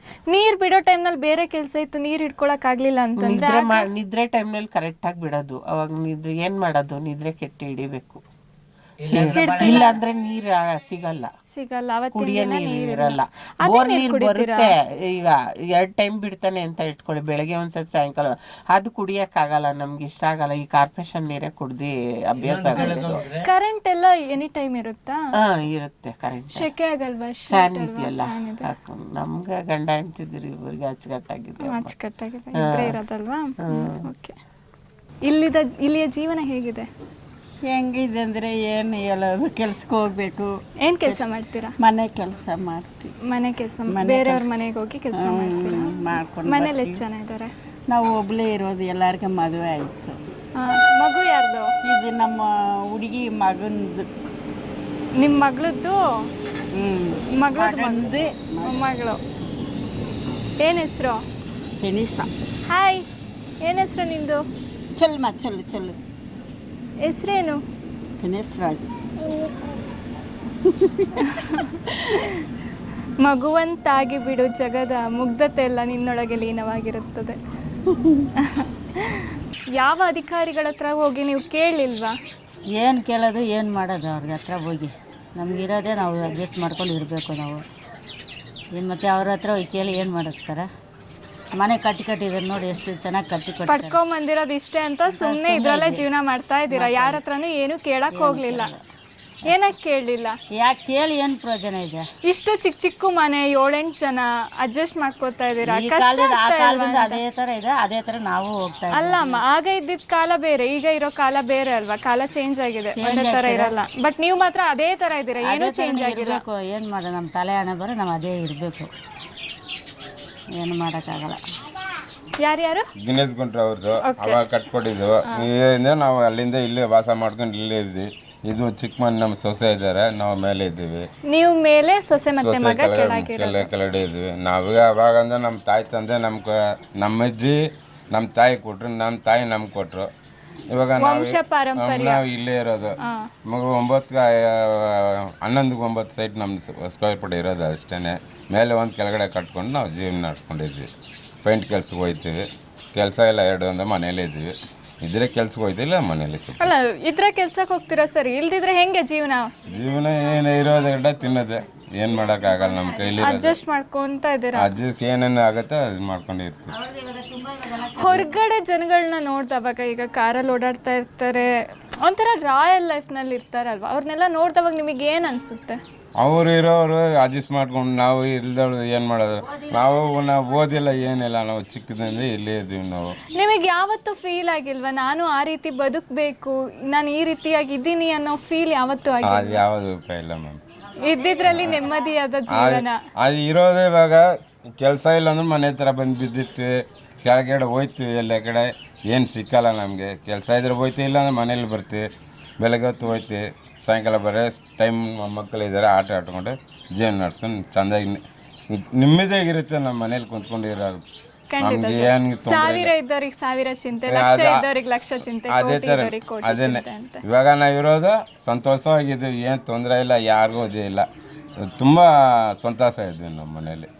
ನೀರ್ ಬಿಡೋ ಟೈಮ್ನಲ್ಲಿ ಬೇರೆ ಕೆಲಸ ಇತ್ತು, ನೀರ್ ಹಿಡ್ಕೊಳಕ್ ಆಗ್ಲಿಲ್ಲ ಅಂತಂದ್ರೆ
ನಿದ್ರೆ ಟೈಮ್ನಲ್ಲಿ ಕರೆಕ್ಟಾಗಿ ಬಿಡೋದು. ಅವಾಗ ನಿದ್ರೆ ಏನ್ ಮಾಡೋದು, ನಿದ್ರೆ ಕೆಟ್ಟಿ ಹಿಡಿಬೇಕು. ಇಲ್ಲ ಅಂದ್ರೆ ನೀರ್ ಸಿಗಲ್ಲ, ಕುಡಿಯೋ ನೀರು ಇರಲ್ಲ. ಬೋರ್ ನೀರು ಬರುತ್ತೆ, ಈಗ 2 ಟೈಮ್ ಬಿಡ್ತಾನೆ ಅಂತ ಇಟ್ಕೊಳ್ಳಿ, ಬೆಳಗ್ಗೆ ಒಂದ್ಸತಿ ಸಾಯಂಕಾಲ. ಅದು ಕುಡಿಯಕ್ಕಾಗಲ್ಲ, ನಮ್ಗೆ ಇಷ್ಟ ಆಗಲ್ಲ. ಈ ಕಾರ್ಪೊರೇಷನ್ ನೀರೇ ಕುಡ್ದು ಅಭ್ಯಾಸ ಆಗೋದು.
ಕರೆಂಟ್ ಎಲ್ಲ ಎನಿ ಟೈಮ್ ಇರುತ್ತಾ?
ಇರುತ್ತೆ ಕರೆಂಟ್.
ಶೆಕೆ ಆಗಲ್ವಾ?
ಫ್ಯಾನ್ ಇದೆಯಲ್ಲ, ನಮ್ಗೆ ಗಂಡ ಹೆಂಡ್ತಿದ್ರು ಇವ್ರಿಗೆ ಅಚ್ಚುಕಟ್ಟಾಗಿದೆ.
ಅಚ್ಚುಕಟ್ಟಾಗಿದೆ, ಇಬ್ಬರೇ ಇರೋದಲ್ವಾ? ಓಕೆ. ಇಲ್ಲಿಯ ಜೀವನ ಹೇಗಿದೆ?
ಹೆಂಗಿದೆ ಅಂದರೆ ಏನು ಹೇಳೋದು, ಕೆಲ್ಸಕ್ಕೆ ಹೋಗ್ಬೇಕು.
ಏನ್ ಕೆಲಸ ಮಾಡ್ತೀರಾ?
ಮನೆ ಕೆಲಸ ಮಾಡ್ತೀವಿ.
ಮನೆ ಕೆಲಸ, ಬೇರೆಯವ್ರ ಮನೆಗೆ ಹೋಗಿ ಕೆಲಸ ಮಾಡ್ತೀರಾ?
ಮಾಡ್ಕೊಂಡು
ಮನೇಲಿ ಎಷ್ಟು ಜನ ಇದ್ದಾರೆ?
ನಾವು ಒಬ್ಬಳೇ ಇರೋದು, ಎಲ್ಲರಿಗೂ ಮದುವೆ ಆಯಿತು.
ಮಗು ಯಾರ್ದು?
ಇದು ನಮ್ಮ ಹುಡುಗಿ ಮಗಂದು.
ನಿಮ್ಮ ಮಗಳದ್ದು?
ಮಗಂದು
ಮಗಳು. ಏನ್ ಹೆಸರು?
ಟೆನಿಸ.
ಹಾಯ್, ಏನ್ ಹೆಸರು ನಿಂದು?
ಚಲ್ಮ ಚಲ್ಲು
ಹೆಸರೇನು?
ಟೆನಿಸ್ರಾಜ್.
ಮಗುವಂತಾಗಿ ಬಿಡು, ಜಗದ ಮುಗ್ಧತೆ ಎಲ್ಲ ನಿನ್ನೊಳಗೆ ಲೀನವಾಗಿರುತ್ತದೆ. ಯಾವ ಅಧಿಕಾರಿಗಳ ಹತ್ರ ಹೋಗಿ ನೀವು ಕೇಳಲಿಲ್ವಾ?
ಏನು ಕೇಳೋದು, ಏನು ಮಾಡೋದು ಅವ್ರಿಗೆ ಹತ್ರ ಹೋಗಿ? ನಮಗಿರೋದೇ ನಾವು ಅಡ್ಜಸ್ಟ್ ಮಾಡ್ಕೊಂಡು ಇರಬೇಕು ನಾವು. ಏನು ಮತ್ತೆ ಅವ್ರ ಹತ್ರ ಹೋಗಿ ಕೇಳಿ ಏನು ಮಾಡಿಸ್ತಾರೆ? ಮನೆ ಕಟ್ಟಿದ್ದಾರೆ ನೋಡಿ, ಎಷ್ಟು ಚೆನ್ನಾಗಿ
ಪಡ್ಕೊಂಬಂದಿರೋದು ಇಷ್ಟೇ ಅಂತ ಸುಮ್ಮನೆ ಇದರಲ್ಲೇ ಜೀವನ ಮಾಡ್ತಾ ಇದ್ದೀರಾ. ಯಾರ ಹತ್ರನೂ ಏನು ಕೇಳಕ್ಕೆ ಹೋಗಲಿಲ್ಲ. ಏನಕ್ಕೆ ಕೇಳಲಿಲ್ಲ? ಯಾಕೆ ಕೇಳಿ ಏನು ಪ್ರಯೋಜನ ಇದೆ? ಇಷ್ಟು ಚಿಕ್ಕ ಚಿಕ್ಕ ಮನೆ, 7-8 ಜನ ಅಡ್ಜಸ್ಟ್ ಮಾಡ್ಕೋತಾ ಇದ್ದೀರಾ.
ಅದೇ ಥರ ಇದೆ, ಅದೇ ಥರ ನಾವು ಹೋಗ್ತಾ
ಅಲ್ಲಮ್ಮ, ಆಗ ಇದ್ದಿದ್ದ ಕಾಲ ಬೇರೆ, ಈಗ ಇರೋ ಕಾಲ ಬೇರೆ ಅಲ್ವಾ? ಕಾಲ ಚೇಂಜ್ ಆಗಿದೆ, ಒಂದೇ ಥರ ಇರಲ್ಲ. ಬಟ್ ನೀವು ಮಾತ್ರ ಅದೇ ಥರ ಇದ್ದೀರಾ, ಏನೂ ಚೇಂಜ್ ಆಗಿಲ್ಲ.
ಏನು ಮಾಡೋದು, ನಮ್ಮ ತಲೆ ಹಣೆ ಬರೋ ನಾವು ಅದೇ ಇರಬೇಕು, ಏನು ಮಾಡೋಕ್ಕಾಗಲ್ಲ.
ಯಾರ್ಯಾರು?
ದಿನೇಶ್ ಗುಂಡ್ರು ಅವ್ರದ್ದು, ಅವಾಗ ಕಟ್ಕೊಟ್ಟಿದ್ದು. ಅಂದ್ರೆ ನಾವು ಅಲ್ಲಿಂದ ಇಲ್ಲೇ ವಾಸ ಮಾಡ್ಕೊಂಡು ಇಲ್ಲೇ ಇದ್ವಿ. ಇದು ಚಿಕ್ಕ ಮನೆ, ನಮ್ಮ ಸೊಸೆ ಇದ್ದಾರೆ, ನಾವು ಮೇಲೆ ಇದ್ದೀವಿ.
ನೀವು ಮೇಲೆ, ಸೊಸೆ ಮತ್ತೆ ಮಗ
ಕೆಳಗಡೆ ಇದ್ವಿ. ನಾವೀಗ ಅವಾಗ ಅಂದ್ರೆ ನಮ್ಮ ತಾಯಿ ತಂದೆ ನಮ್ಮ ಅಜ್ಜಿ ನಮ್ಮ ತಾಯಿ ಕೊಟ್ರು, ನಮ್ಮ ತಾಯಿ ನಮ್ಗೆ ಕೊಟ್ರು. ಇವಾಗ ನಾವು ಇಲ್ಲೇ ಇರೋದು. ಮಗು 11-9 ಸೈಟ್ ನಮ್ಮ ಸ್ಕ್ವೇರ್ ಫೀಟ್ ಇರೋದು ಅಷ್ಟೇ. ಮೇಲೆ ಒಂದು ಕೆಳಗಡೆ ಕಟ್ಕೊಂಡು ನಾವು ಜೀವನ ನಡ್ಕೊಂಡಿದ್ವಿ. ಪೇಂಟ್ ಕೆಲ್ಸಕ್ಕೆ ಹೋಗ್ತೀವಿ, ಕೆಲಸ ಎಲ್ಲ 2 ಒಂದು ಮನೇಲಿ ಇದ್ವಿ. ಇದ್ರೆ ಕೆಲ್ಸಕ್ಕೆ ಹೋಯ್ತಿಲ್ಲ, ಮನೇಲಿ.
ಅಲ್ಲ, ಇದ್ರೆ ಕೆಲ್ಸಕ್ಕೆ ಹೋಗ್ತೀರಾ ಸರಿ, ಇಲ್ದಿದ್ರೆ ಹೆಂಗೆ ಜೀವನ?
ಏನು ಇರೋದು ತಿನ್ನೋದೆ, ಏನು ಮಾಡೋಕ್ಕಾಗಲ್ಲ, ನಮ್ಮ ಕೈಲಿ
ಅಡ್ಜಸ್ಟ್ ಮಾಡ್ಕೊಂತ ಇದ್ದೀರಾ.
ಅಡ್ಜಸ್ಟ್ ಏನೇನು ಆಗುತ್ತೆ ಅದು ಮಾಡ್ಕೊಂಡಿರ್ತೀವಿ.
ಹೊರಗಡೆ ಜನಗಳನ್ನ ನೋಡ್ದವಾಗ, ಈಗ ಕಾರಲ್ಲಿ ಓಡಾಡ್ತಾ ಇರ್ತಾರೆ, ಒಂಥರ ರಾಯಲ್ ಲೈಫ್ನಲ್ಲಿ ಇರ್ತಾರಲ್ವ, ಅವ್ರನ್ನೆಲ್ಲ ನೋಡ್ದವಾಗ ನಿಮಗೆ ಏನು ಅನಿಸುತ್ತೆ?
ಅವ್ರು ಇರೋರು ಅಡ್ಜಸ್ಟ್ ಮಾಡ್ಕೊಂಡು, ನಾವು ಇಲ್ದವ್ರು ಏನು ಮಾಡೋದು? ನಾವು ಓದಿಲ್ಲ, ಏನಿಲ್ಲ, ನಾವು ಚಿಕ್ಕದಿಂದ ಇಲ್ಲೇ ಇದ್ದೀವಿ. ನಾವು
ನಿಮಗೆ ಯಾವತ್ತೂ ಫೀಲ್ ಆಗಿಲ್ವಾ, ನಾನು ಆ ರೀತಿ ಬದುಕಬೇಕು, ನಾನು ಈ ರೀತಿಯಾಗಿ ಇದ್ದೀನಿ ಅನ್ನೋ ಫೀಲ್ ಯಾವತ್ತೂ ಆಗಿಲ್ಲ?
ಅದು ಯಾವುದು ಉಪಾಯ ಇಲ್ಲ ಮ್ಯಾಮ್.
ಇದ್ದಿದ್ರಲ್ಲಿ ನೆಮ್ಮದಿಯಾದ ಜೀವನ.
ಅದು ಇರೋದೇ ಇವಾಗ ಕೆಲಸ ಇಲ್ಲ ಅಂದ್ರೆ ಮನೆ ಹತ್ರ ಬಂದು ಬಿದ್ದಿಟ್ಟು ಕೆಳಗಡೆ ಹೋಯ್ತೀವಿ. ಎಲ್ಲ ಕಡೆ ಏನು ಸಿಕ್ಕಲ್ಲ ನಮಗೆ. ಕೆಲಸ ಇದ್ರೆ ಹೋಯ್ತೀವಿ, ಇಲ್ಲ ಅಂದ್ರೆ ಮನೇಲಿ ಬರ್ತೀವಿ. ಬೆಳಗ್ಗೆ ಹೊತ್ತು ಹೋಯ್ತೀವಿ, ಸಾಯಂಕಾಲ ಬರೋ ಟೈಮ್ ಮಕ್ಕಳಿದ್ದಾರೆ, ಆಟ ಆಡ್ಕೊಂಡು ಜೀವನ ನಡೆಸ್ಕೊಂಡು ಚೆಂದಾಗಿ ನೆಮ್ಮದಿಯಾಗಿರುತ್ತೆ. ನಮ್ಮ ಮನೇಲಿ ಕುಂತ್ಕೊಂಡಿರೋದು ನಮ್ಗೆ ಏನು
ಸಾವಿರ ಇದ್ದವ್ರಿಗೆ ಸಾವಿರ ಚಿಂತೆ, ಲಕ್ಷ ಇದ್ದವ್ರಿಗೆ ಲಕ್ಷ ಚಿಂತೆ,
ಅದೇ ಥರ ಅದೇನೆ. ಇವಾಗ ನಾವಿರೋದು ಸಂತೋಷವಾಗಿದ್ದೀವಿ, ಏನು ತೊಂದರೆ ಇಲ್ಲ, ಯಾರಿಗೂ ಅದೇ ಇಲ್ಲ, ತುಂಬ ಸಂತೋಷ ಇದ್ವಿ ನಮ್ಮ ಮನೇಲಿ.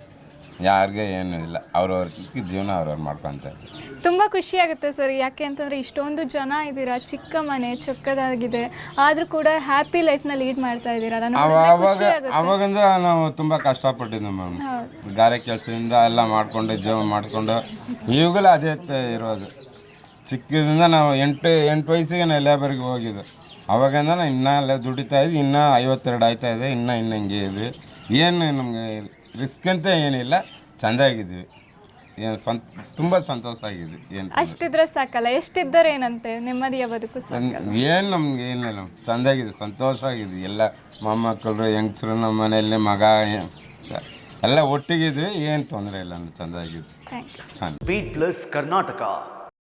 ಯಾರಿಗೆ ಏನೂ ಇಲ್ಲ ಅವ್ರವ್ರ ಜೀವನ ಅವ್ರವ್ರು ಮಾಡ್ಕೊತಾರೆ.
ತುಂಬ ಖುಷಿ ಆಗುತ್ತೆ ಸರ್, ಯಾಕೆ ಅಂತಂದರೆ ಇಷ್ಟೊಂದು ಜನ ಇದ್ದೀರಾ, ಚಿಕ್ಕ ಮನೆ ಚೊಕ್ಕದಾಗಿದೆ, ಆದರೂ ಕೂಡ ಹ್ಯಾಪಿ ಲೈಫ್ನ ಲೀಡ್ ಮಾಡ್ತಾ ಇದ್ದೀರಾ.
ಅವಾಗಿಂದ ನಾವು ತುಂಬ ಕಷ್ಟಪಟ್ಟಿದ್ವಿ ಮ್ಯಾಮ್. ಗಾರೆ ಕೆಲಸದಿಂದ ಎಲ್ಲ ಮಾಡಿಕೊಂಡು ಜೀವನ ಮಾಡಿಕೊಂಡು ಈಗಲೂ ಅದೇ ಇರೋದು. ಚಿಕ್ಕದಿಂದ ನಾವು ಎಂಟು ವಯಸ್ಸಿಗೆ ಲೇಬರ್ಗೆ ಹೋಗಿದ್ದು. ಅವಾಗಿಂದ ನಾವು ಇನ್ನೂ ದುಡಿತಾ ಇದ್ವಿ, ಇನ್ನೂ 52 ಆಯ್ತಾ ಇದೆ, ಇನ್ನೂ ಹಿಂಗೆ ಇದ್ವಿ. ಏನು ನಮಗೆ ರಿಸ್ಕ್ ಅಂತ ಏನಿಲ್ಲ, ಚೆಂದಾಗಿದ್ವಿ, ಏನು ತುಂಬ ಸಂತೋಷ ಆಗಿದ್ವಿ. ಏನು
ಅಷ್ಟಿದ್ರೆ ಸಾಕಲ್ಲ, ಎಷ್ಟಿದ್ದರೆ ಏನಂತೆ, ನೆಮ್ಮದಿಯ ಬದುಕು
ಏನು ನಮ್ಗೆ ಏನಿಲ್ಲ, ಚೆಂದಾಗಿದೆ, ಸಂತೋಷ ಆಗಿದ್ವಿ. ಎಲ್ಲ ಮೊಮ್ಮಕ್ಕಳು ಹೆಂಗಸರು ನಮ್ಮ ಮನೆಯಲ್ಲಿ ಮಗ ಎಲ್ಲ ಒಟ್ಟಿಗಿದ್ವಿ, ಏನು ತೊಂದರೆ ಇಲ್ಲ, ಚೆಂದಾಗಿದ್ವಿ.
ಥ್ಯಾಂಕ್ಸ್.
Speed plus Karnataka.